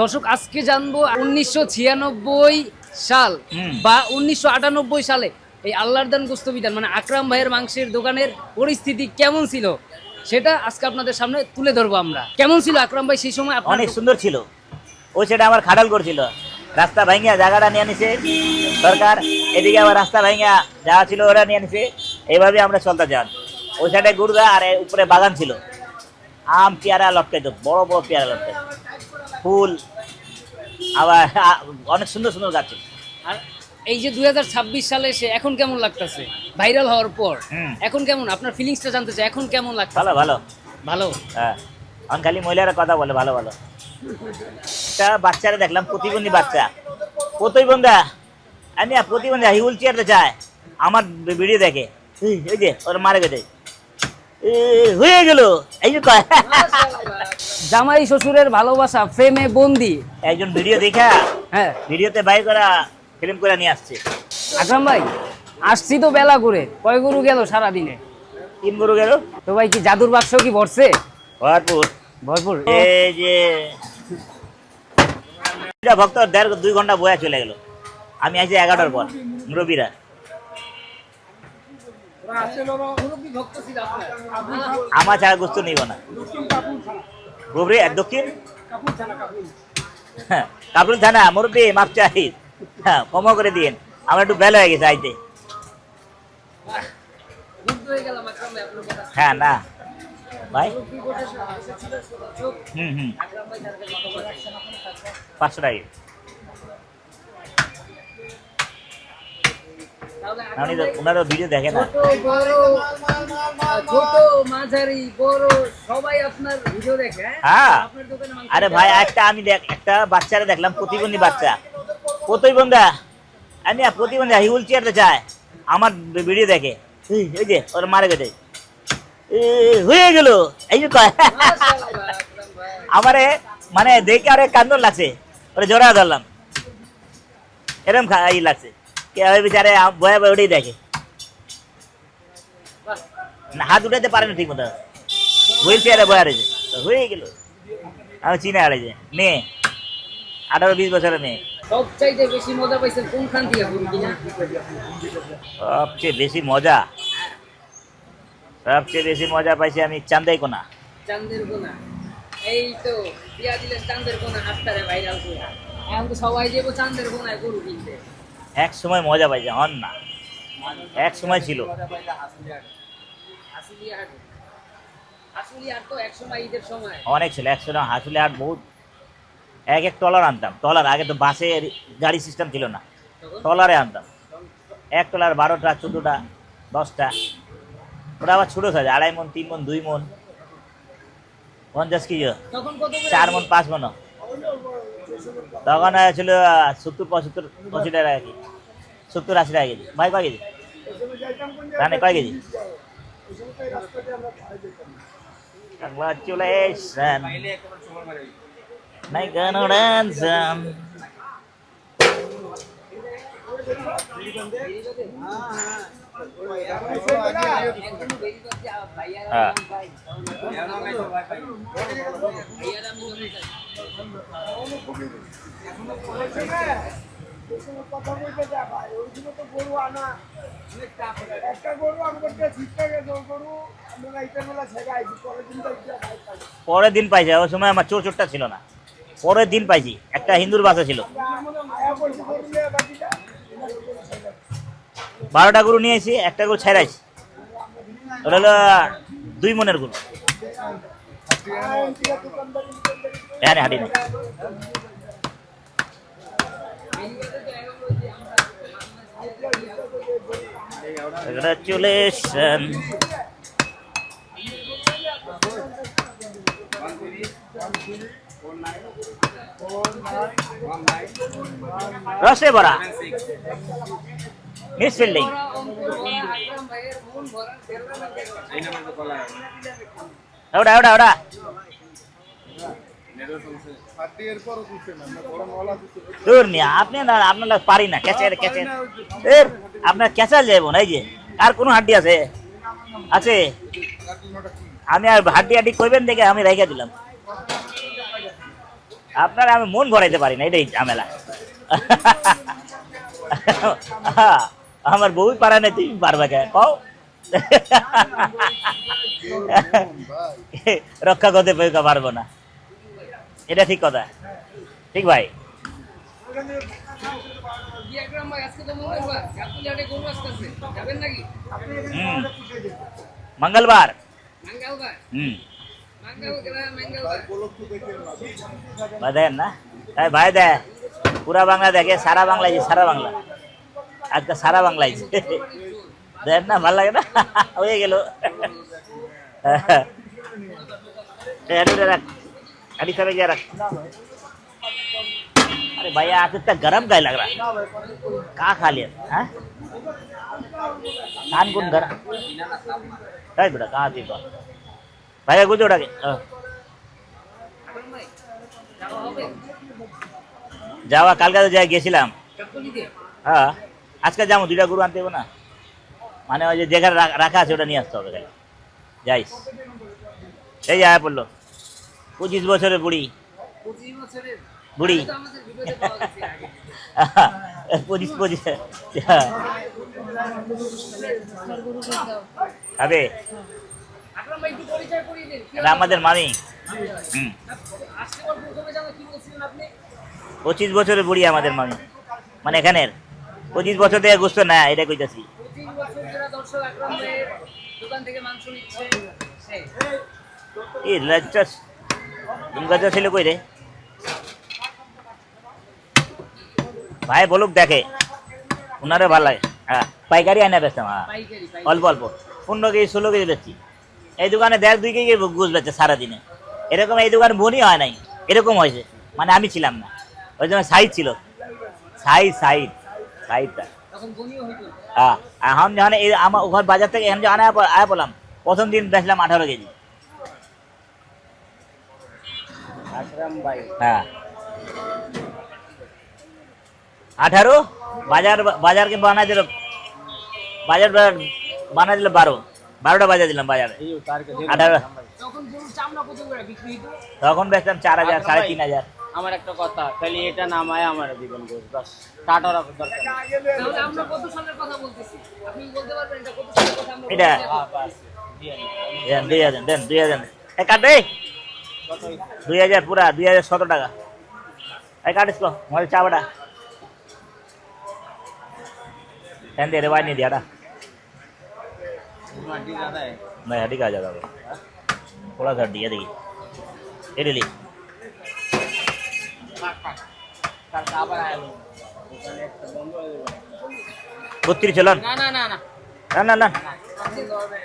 দর্শক আজকে জানবো 1996 সাল বা 1998 সালে এই আল্লাহর দান গোস্ত বিধান মানে আকরাম ভাইয়ের মাংসের দোকানের পরিস্থিতি কেমন ছিল সেটা আজকে আপনাদের সামনে তুলে ধরবো আমরা। কেমন ছিল আকরাম ভাই সেই সময়? অনেক সুন্দর ছিল। ওই সেটা আমার খাটাল করছিল, রাস্তা ভাঙিয়া জায়গাটা নিয়ে নিছে সরকার, এদিকে আবার রাস্তা ভাঙিয়া যা ছিল ওরা নিয়ে নিছে। এইভাবে আমরা চলতে যান। ওই সাইডে গুড়গা আর উপরে বাগান ছিল, আম পেয়ারা লটকাইতো, বড় বড় পেয়ারা লটকাইতো, ফুল আবার অনেক সুন্দর সুন্দর গাছ ছিল। আর এই যে 2026 সালে এসে এখন কেমন লাগতেছে ভাইরাল হওয়ার পর? এখন কেমন আপনার ফিলিংসটা জানতে চাই, এখন কেমন লাগছে? ভালো ভালো ভালো। হ্যাঁ, এখন খালি মহিলারা কথা বলে ভালো ভালো। একটা বাচ্চারা দেখলাম, প্রতিবন্ধী বাচ্চা, প্রতিবন্ধা আমি প্রতিবন্ধী হুইল চেয়ারতে চায়, আমার ভিডিও দেখে, ওই যে ওরা মারা গেছে হয়ে গেল এই যে কয়। জামাই শ্বশুরের ভালোবাসা ফ্রেমে বন্দি একজন ভিডিও দেখা, হ্যাঁ ভিডিওতে বাই করা ফিল্ম করে নিয়ে আসছে। আকরাম ভাই আসছি তো বেলা করে, কয় গরু গেল সারাদিনে? 3 গরু গেল। তো ভাই কি জাদুর বাক্স কি ভরছে? ভরপুর ভরপুর। এই যে ভক্ত 1.5-2 ঘন্টা বয়া চলে গেল। আমি আইছি 11টার পর। মুরব্বীরা আমার ছাড়া গোস্ত নিব না। গোবরে দক্ষিণ কাপুর থানা মুরব্বী মাপ চাই, হ্যাঁ ক্ষমা করে দিন, আমার একটু বেলা হয়ে গেছে আইতে। হ্যাঁ না ভাই, 500 টাকা। ওনারা ভিডিও দেখে না। ছোট মাঝারি বড় সবাই আপনার ভিডিও দেখে। হ্যাঁ আরে ভাই, একটা বাচ্চারা দেখলাম, প্রতিবন্ধী বাচ্চা, প্রতিবন্ধা আমি প্রতিবন্ধী হুইল চেয়ারতে চায়, আমার ভিডিও দেখে, ওই যে ওরা মারা গেছে হয়ে গেল এই যে কয়। আমারে মানে দেখে আরে কান্দন লাগছে, ওরা জোড়া ধরলাম, এরকম ই লাগছে। কে ওই বিচারে বয়া বয়া ওটাই দেখে না, হাত উঠাতে পারে না ঠিক মতো, হুইল চেয়ারে বয়া রয়েছে, হয়ে গেল। আমি চিনে হারাইছে মেয়ে, 18-20 বছরের মেয়ে। সবচাইতে বেশি মজা পাইছেন কোনখান থেকে? সবচেয়ে বেশি মজা, সবচেয়ে বেশি মজা পাইছি আমি চান্দাই কোনা। চান্দের কোনা, এই তো দিয়া দিলেন চান্দের কোনা হাতটারে ভাইরাল করে। এখন তো সবাই যাবো চান্দের কোনায় গরু কিনতে। এক সময় মজা পাইছে, হন না, এক সময় ছিল। অনেক ছিল, 100 টাকা হাসুলি হাট বহুত। এক ট্রলার আনতাম, ট্রলার আগে তো বাসে গাড়ি সিস্টেম ছিল না, ট্রলারে আনতাম। এক ট্রলার 12টা 14টা 10টা, ওটা আবার ছোটো সাইজ, 2.5 মন 3 মন 2 মন 50 কেজি, 4 মন 5 মন। তখন ছিল 70-75-80 টাকা কেজি, 70-80 টাকা কেজি। ভাই কয় কেজি রানে, কয় কেজি? Congratulations, my condolences. পরের দিন পাইছে, ওই সময় আমার চোরটা ছিল না, পরের দিন পাইছি। একটা হিন্দুর বাসা ছিল, 12টা গরু নিয়ে এসেছি, একটা গরু ছেড়াইছি, ওটা হলো 2 মনের গরু। হ্যাঁ হাঁটি না। Congratulations. রসে ভরা মিস ফিল্ডিং। ওটা ওটা ওটা দূর নিয়ে আপনি না, আপনার পারি না ক্যাচে ক্যাচে, আপনার ক্যাচাল যাইব না। এই যে আর কোনো হাড্ডি আছে আছে আমি আর হাড্ডি হাড্ডি কইবেন দেখে আমি রেখে দিলাম। আপনারা আমি মন ভরাইতে পারি না, এটাই ঝামেলা। আমার বউ পারে না, তুমি পারবে কে কও? রক্ষা করতে পারবো না, এটা ঠিক কথা। ঠিক ভাই। আকরাম ভাই, আজকে তো মঙ্গলবার, গাবতলী হাটে গরু আসতেছে, যাবেন নাকি? হুম, মঙ্গলবার। মঙ্গলবার, হুম, মঙ্গলবার। ভাই দেন না, এই ভাই দে, পুরা বাংলা দেখে, সারা বাংলা সারা বাংলা, আজকে সারা বাংলা দেন না, ভালো লাগে না? হয়ে গেল। अरे भैया आप इतना गरम का लग रहा है, कहाँ खा लिया? हाँ, कान कौन गरम? कहीं बेटा कहाँ थी तो भैया कुछ उड़ा के যাওয়া কালকে তো যাই গেছিলাম। হ্যাঁ, আজকে যাবো, দুইটা গরু আনতে হবে না, মানে ওই যে যেখানে রাখা আছে ওটা নিয়ে আসতে হবে। যাইস, এই যে আয়া পড়লো 25 বছরের বুড়ি, 25 বছরের বুড়ি তো আমাদের ভিডিওতে পাওয়া গেছে আগে। 25 হবে। আকরাম ভাই, একটু পরিচয় করিয়ে দিন। এটা আমাদের মামি। হুম, আজকে ওর প্রথমে জানো কি বলছিলেন আপনি? 25 বছরের বুড়ি আমাদের মামি, মানে এখানের 25 বছর থেকে গোস্ত না, এটা কইতাছি। 25 বছর যারা দর্শক আকরাম ভাইয়ের দোকান থেকে মাংস নিচ্ছে, সে এই লাস্টাস তুমি কথা ছিল কই রে ভাই, বলুক দেখে, ওনারে ভালো লাগে। হ্যাঁ, পাইকারি আয়না বেচতাম। হ্যাঁ, পাইকারি অল্প অল্প 15 কেজি 16 কেজি বেচছি। এই দোকানে 1.5-2 কেজি গোস বেচছে সারাদিনে। এরকম এই দোকানে বনি হয় নাই, এরকম হয়েছে, মানে আমি ছিলাম না ওই জন্য। সাইজ ছিল, সাইজটা। তখন বনিও হইতো। হ্যাঁ, এখন যখন এই আমার ওখানে বাজার থেকে এখন যখন আয়া বললাম, প্রথম দিন বেচলাম 18 কেজি। আকরাম ভাই, হ্যাঁ, 18, বাজারকে বানাই দিল, বাজার বানাই দিল 12টা বাজার দিলাম বাজারে। 18 তখন গরুর চামড়া কত করে বিক্রি হইতো? তখন বেচলাম 4000 3,500। আমার একটা কথা, খালি এটা নামায় আমার দিবেন গোস, বাস টাটার দরকার নেই। তাহলে আমরা কত সালের কথা বলতেছি? আপনি বলতে পারবেন এটা কত সালের কথা আমরা এটা বলতেছি? হ্যাঁ, বাস দিয়ে নিন। দেন 2000 এই কাটে, 2000 পুরা 2017 টাকা। এই কাটিস কো মোবাইল চাবড়া দেন দে রে ভাই, नहीं दिया था মাটি দাদা नहीं, हड्डी का ज्यादा थोड़ा सा हड्डी है, देखिए ये ले ली। কাল আবার আইলো ওখানে একটা বন্ধ হয়ে গেল। 32 চলন না না না না না না না আপনি ধরবেন।